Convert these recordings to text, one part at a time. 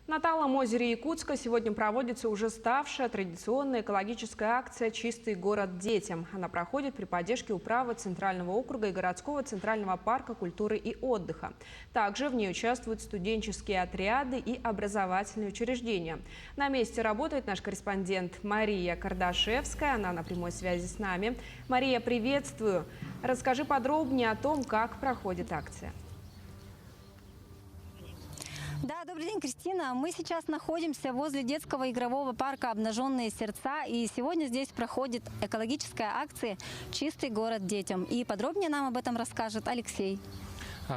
На Талом озере Якутска сегодня проводится уже ставшая традиционная экологическая акция «Чистый город детям». Она проходит при поддержке управы Центрального округа и городского Центрального парка культуры и отдыха. Также в ней участвуют студенческие отряды и образовательные учреждения. На месте работает наш корреспондент Мария Кардашевская. Она на прямой связи с нами. Мария, приветствую. Расскажи подробнее о том, как проходит акция. Да, добрый день, Кристина. Мы сейчас находимся возле детского игрового парка «Обнаженные сердца». И сегодня здесь проходит экологическая акция «Чистый город детям». И подробнее нам об этом расскажет Алексей.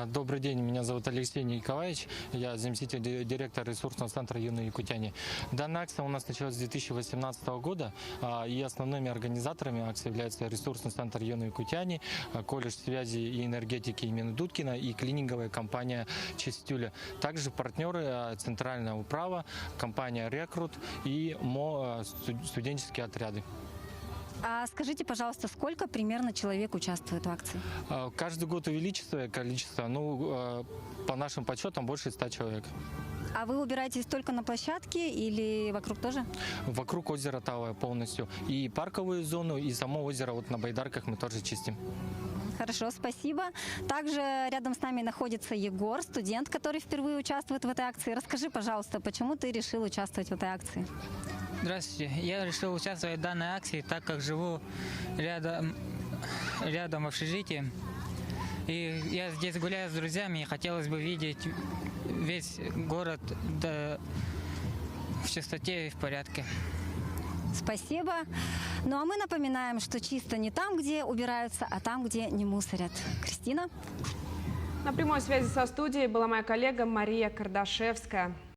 Добрый день, меня зовут Алексей Николаевич, я заместитель директора ресурсного центра «Юные якутяне». Данная акция у нас началась с 2018 года, и основными организаторами акции являются ресурсный центр «Юные якутяне», колледж связи и энергетики имени Дудкина и клининговая компания «Чистюля». Также партнеры Центральная управа, компания «Рекрут» и студенческие отряды. А скажите, пожалуйста, сколько примерно человек участвует в акции? Каждый год увеличивается количество, по нашим подсчетам, больше 100 человек. А вы убираетесь только на площадке или вокруг тоже? Вокруг озера Талое полностью. И парковую зону, и само озеро на байдарках мы тоже чистим. Хорошо, спасибо. Также рядом с нами находится Егор, студент, который впервые участвует в этой акции. Расскажи, пожалуйста, почему ты решил участвовать в этой акции? Здравствуйте. Я решил участвовать в данной акции, так как живу рядом в общежитии. И я здесь гуляю с друзьями, и хотелось бы видеть весь город в чистоте и в порядке. Спасибо. Ну а мы напоминаем, что чисто не там, где убираются, а там, где не мусорят. Кристина? На прямой связи со студией была моя коллега Мария Кардашевская.